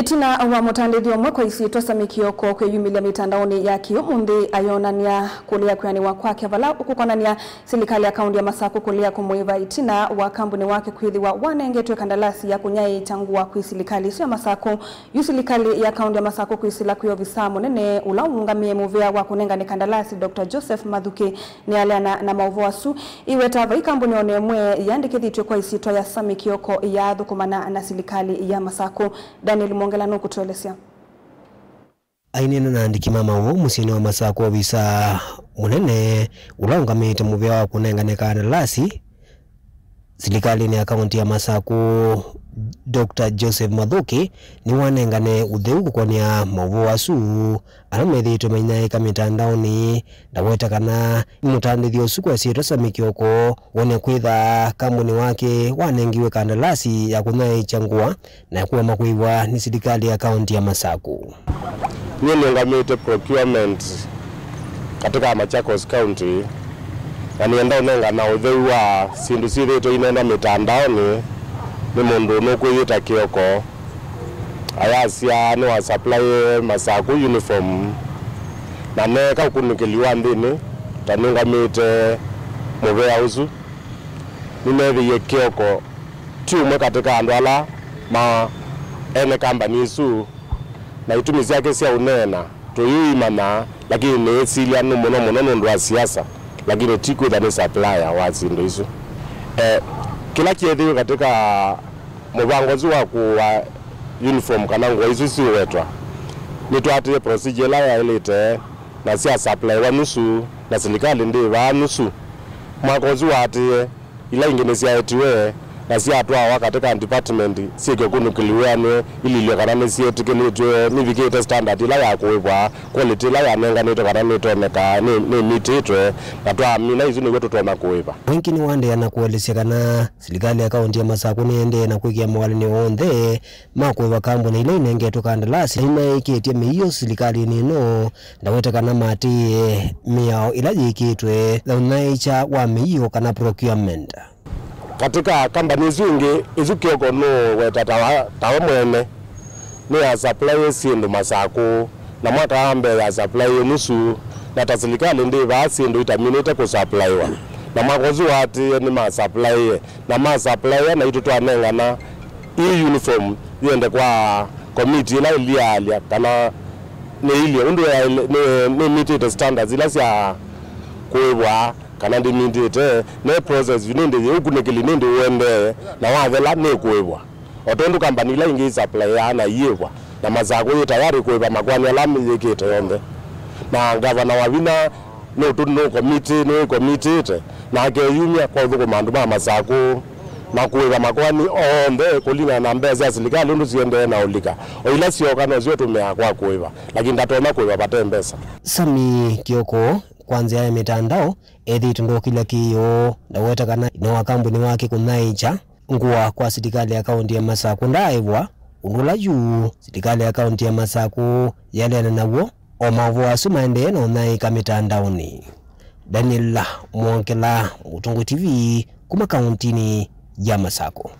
Itina wa mutandithio umwe kwa isitwa Samikioko kwiyumilia mitandaoni ya kiumuthi ayonania kulia kuyaniwa kwake vala ukukonania serikali ya kaunti ya Masako kulia kumuiva itina wa kambuni wake kwithiwa wanengetwe kandalasi ya kunyai tangua kwi serikali ya Masako yu serikali ya kaunti ya Masako kwisila kuyo visa munene ulaungamie muvea wa kunenga ni kandalasi Dr. Joseph Mathuki ni aliana na mauvoasu iweta vai kambuni onemwe yandikithitwe kwa isitwa ya Samikioko ya thukumana na serikali ya Masako. Daniel Mongela no kutuelezea. Ainena na ndikima mawo musini wa Masako visa munene ulaungamite muvea wa kunenga ni kandalasi serikali ni akaunti ya Masako Dr. Joseph Mathuki ni wanengane utheu kukonia mauvoasu aramethitwe mainyaika mitandaoni ndaweta kana mutandithio usuku asitwa Samikioko wone kwitha kambuni wake wanengiwe kandalasi ya kunyai changua na kuwa makuiwa ni serikali ya kaunti ya Masako. Ngamite procurement katika Machakos County na nienda unenga na utheu wa sindu sithitwe inenda mitandaoni ni mundu nukwiyita Kioko ayasia ni wa supply Masako uniform na neka kunikiliwa ndini tanungamite muvea usu nimethiie Kioko tiumwe katika andu ala ma ene company isu na itumi ciake cia unena tuyuimana lakini ni silia no muno nundu wa siasa lakini tikwitha ni supplier wa sindu isu kila kiethiwe katika mubango wa kuwa uniform kana nguo isu siwetwa nitwatie procedure la yailite na cia supply wa nusu na serikali ndi wa nusu mwakozi watie ila ingine cia etiwe na cia atwa katika department sieke kunukiliwane ililio kana ni cia tikelitwe nivikite standard ila ya kuibwa quality la ya nenga nito kana nitoneka ni mititwe na twa mina izu ni wetu twa kuiba wengi ni wande na kuelezea kana serikali ya kaunti ya Masako niende na kuikia mwalini onthe makuiva kambuni ile inengetwe kandalasi ina ikitie miyo serikali nino ndaweta kana mati miao ila yikitwe thunaicha wa miyo kana procurement katika kambani zingi izu Kioko no weta tawa mwene ni ya supply sindu Masako na mwaka ambe ya supply nusu na ta serikali ndi ba sindu itaminite ku supply wa na mwakozi wati ni ma supply na ma supply na itu twanenga na i uniform yende kwa committee la ilialia kana ni ile undu ya ni meet standards ila sia kuibwa kana ndi mindite ne process vinende yokunekeli nende uende na wathela ne kuibwa otondu company la ingi supply ana yibwa na Masako tayari kuiba makwani alami yikite yombe na governor wavina no tuno committee na keyumia kwa thuko mandu ma Masako na kuiba makwani ombe kulina na mbeza ya serikali ndu ziende na ulika oila sio kana zio tumea kwa kuiba lakini ndatona kuiba pate mbesa Samikioko kwanza ya mitandao ethi tundo kila kiyo ndaweta kana ino wa kambuni wake kunaicha nguwa kwa serikali ya kaunti ya Masako ndaibwa undula juu serikali ya kaunti ya Masako yale nawo omavoasu maende no naika mitandaoni. Daniel Mongela, Mutungu TV kuma kauntini ya Masako.